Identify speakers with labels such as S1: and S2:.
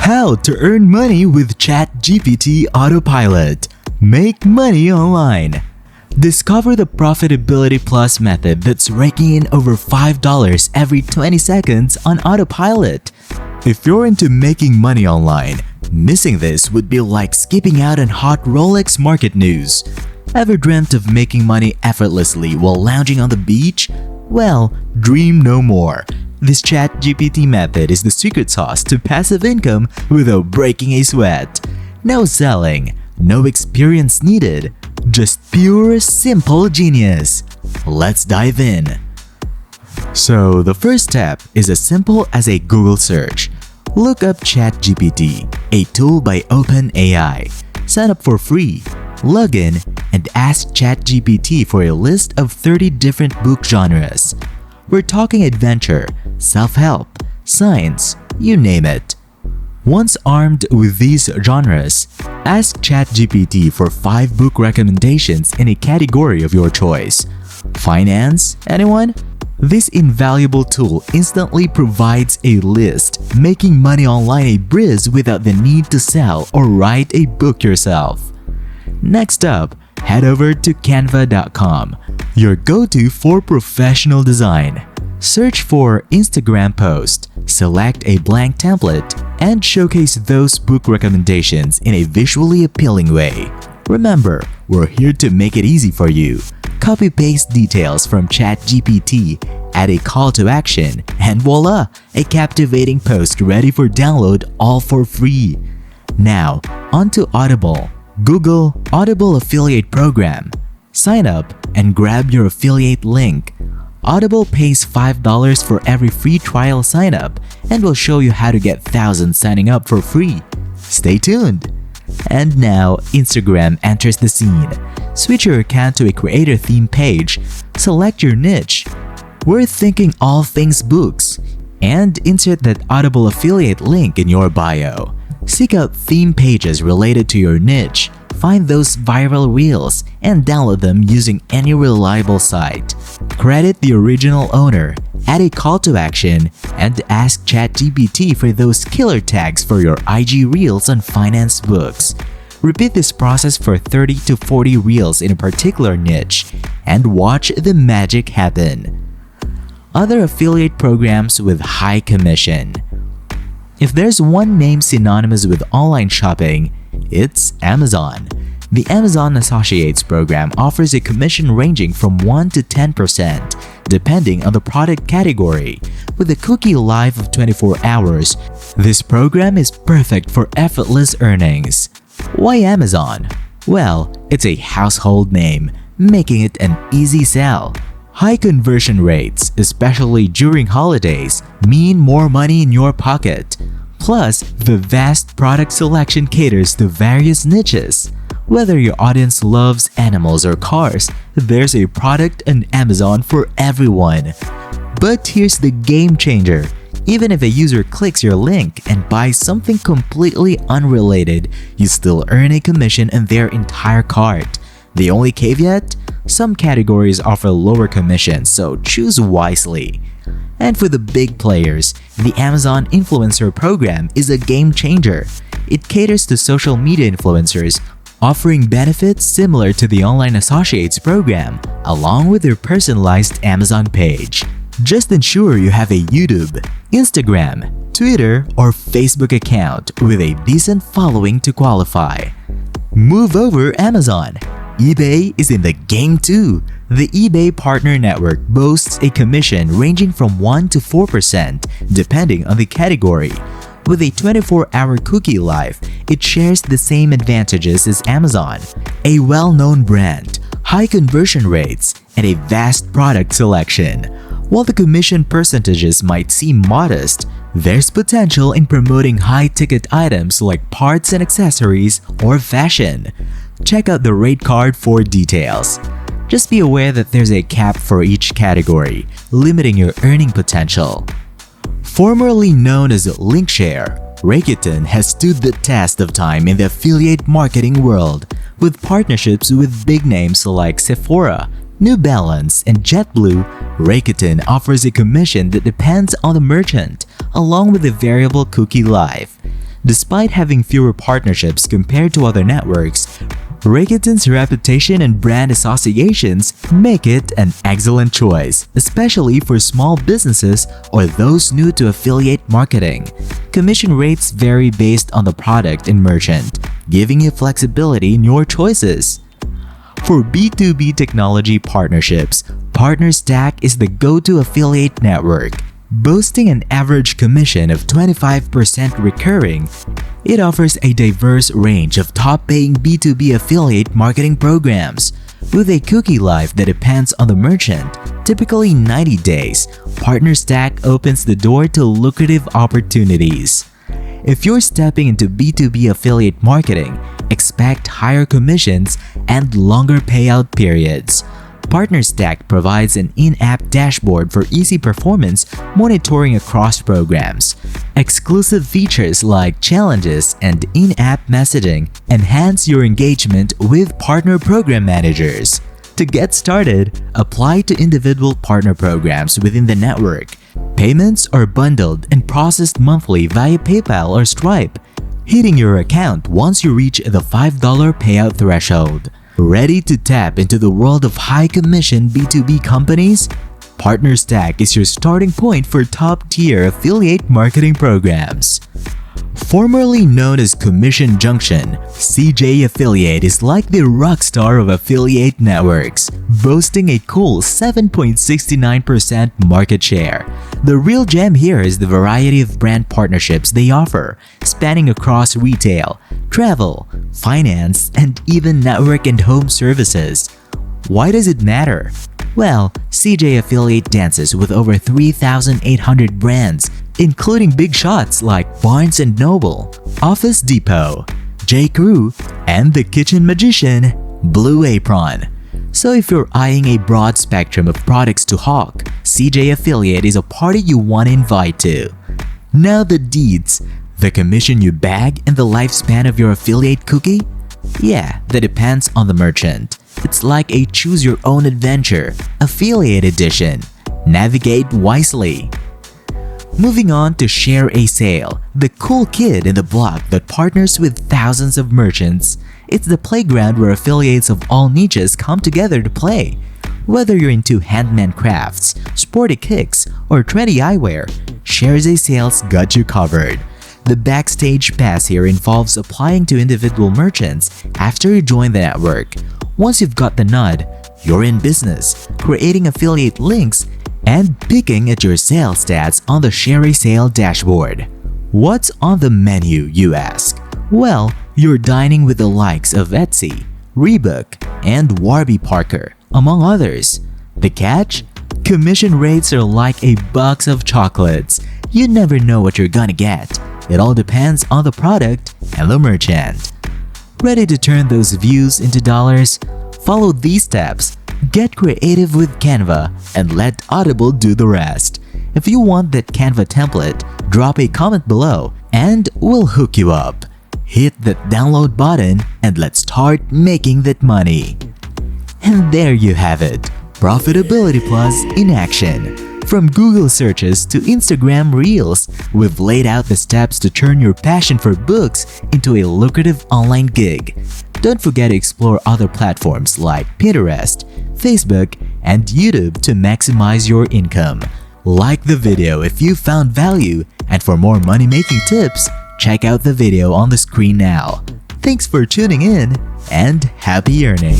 S1: How to earn money with ChatGPT Autopilot. Make money online. Discover the Profitability Plus method that's raking in over $5 every 20 seconds on Autopilot. If you're into making money online, missing this would be like skipping out on hot Rolex market news. Ever dreamt of making money effortlessly while lounging on the beach? Well, dream no more. This ChatGPT method is the secret sauce to passive income without breaking a sweat. No selling, no experience needed, just pure, simple genius. Let's dive in. So, the first step is as simple as a Google search. Look up ChatGPT, a tool by OpenAI. Sign up for free, log in, and ask ChatGPT for a list of 30 different book genres. We're talking adventure, self-help, science, you name it. Once armed with these genres, ask ChatGPT for 5 book recommendations in a category of your choice. Finance, anyone? This invaluable tool instantly provides a list, making money online a breeze without the need to sell or write a book yourself. Next up, head over to canva.com, your go-to for professional design. Search for Instagram post, select a blank template, and showcase those book recommendations in a visually appealing way. Remember, we're here to make it easy for you. Copy-paste details from ChatGPT, add a call to action, and voila, a captivating post ready for download, all for free. Now, onto Audible. Google Audible Affiliate Program. Sign up and grab your affiliate link. Audible pays $5 for every free trial sign-up and will show you how to get thousands signing up for free. Stay tuned! And now, Instagram enters the scene. Switch your account to a creator theme page, select your niche. We're thinking all things books, and insert that Audible affiliate link in your bio. Seek out theme pages related to your niche, find those viral reels, and download them using any reliable site. Credit the original owner, add a call to action, and ask ChatGPT for those killer tags for your IG reels on finance books. Repeat this process for 30 to 40 reels in a particular niche, and watch the magic happen. Other affiliate programs with high commission. If there's one name synonymous with online shopping, it's Amazon. The Amazon Associates program offers a commission ranging from 1 to 10%, depending on the product category. With a cookie life of 24 hours, this program is perfect for effortless earnings. Why Amazon? Well, it's a household name, making it an easy sell. High conversion rates, especially during holidays, mean more money in your pocket. Plus, the vast product selection caters to various niches. Whether your audience loves animals or cars, there's a product on Amazon for everyone. But here's the game changer. Even if a user clicks your link and buys something completely unrelated, you still earn a commission on their entire cart. The only caveat? Some categories offer lower commissions, so choose wisely. And for the big players, the Amazon Influencer Program is a game changer. It caters to social media influencers, offering benefits similar to the Online Associates program, along with their personalized Amazon page. Just ensure you have a YouTube, Instagram, Twitter, or Facebook account with a decent following to qualify. Move over Amazon. eBay is in the game too. The eBay Partner Network boasts a commission ranging from 1 to 4%, depending on the category. With a 24-hour cookie life, it shares the same advantages as Amazon: a well-known brand, high conversion rates, and a vast product selection. While the commission percentages might seem modest, there's potential in promoting high-ticket items like parts and accessories or fashion. Check out the rate card for details. Just be aware that there's a cap for each category, limiting your earning potential. Formerly known as Linkshare, Rakuten has stood the test of time in the affiliate marketing world, with partnerships with big names like Sephora, New Balance, and JetBlue. Rakuten offers a commission that depends on the merchant, along with a variable cookie life. Despite having fewer partnerships compared to other networks, Rakuten's reputation and brand associations make it an excellent choice, especially for small businesses or those new to affiliate marketing. Commission rates vary based on the product and merchant, giving you flexibility in your choices. For B2B technology partnerships, PartnerStack is the go-to affiliate network. Boasting an average commission of 25% recurring, it offers a diverse range of top-paying B2B affiliate marketing programs. With a cookie life that depends on the merchant, typically 90 days, PartnerStack opens the door to lucrative opportunities. If you're stepping into B2B affiliate marketing, expect higher commissions and longer payout periods. PartnerStack provides an in-app dashboard for easy performance monitoring across programs. Exclusive features like challenges and in-app messaging enhance your engagement with partner program managers. To get started, apply to individual partner programs within the network. Payments are bundled and processed monthly via PayPal or Stripe, hitting your account once you reach the $5 payout threshold. Ready to tap into the world of high-commission B2B companies? PartnerStack is your starting point for top-tier affiliate marketing programs. Formerly known as Commission Junction, CJ Affiliate is like the rock star of affiliate networks, boasting a cool 7.69% market share. The real gem here is the variety of brand partnerships they offer, spanning across retail, travel, finance, and even network and home services. Why does it matter? Well, CJ Affiliate dances with over 3,800 brands, including big shots like Barnes & Noble, Office Depot, J.Crew, and the kitchen magician, Blue Apron. So if you're eyeing a broad spectrum of products to hawk, CJ Affiliate is a party you want to invite to. Now the deeds. The commission you bag and the lifespan of your affiliate cookie? Yeah, that depends on the merchant. It's like a choose-your-own-adventure, affiliate edition. Navigate wisely. Moving on to Share a Sale, the cool kid in the block that partners with thousands of merchants. It's the playground where affiliates of all niches come together to play. Whether you're into handmade crafts, sporty kicks, or trendy eyewear, Share a Sale's got you covered. The backstage pass here involves applying to individual merchants after you join the network. Once you've got the nod, you're in business, creating affiliate links and picking at your sales stats on the Share a Sale dashboard. What's on the menu, you ask? Well, you're dining with the likes of Etsy, Reebok, and Warby Parker, among others. The catch? Commission rates are like a box of chocolates. You never know what you're gonna get. It all depends on the product and the merchant. Ready to turn those views into dollars? Follow these steps. Get creative with Canva and let Audible do the rest. If you want that Canva template, drop a comment below and we'll hook you up. Hit that download button and let's start making that money. And there you have it, Profitability Plus in action. From Google searches to Instagram Reels, we've laid out the steps to turn your passion for books into a lucrative online gig. Don't forget to explore other platforms like Pinterest, Facebook, and YouTube to maximize your income. Like the video if you found value, and for more money-making tips, check out the video on the screen now. Thanks for tuning in, and happy earning!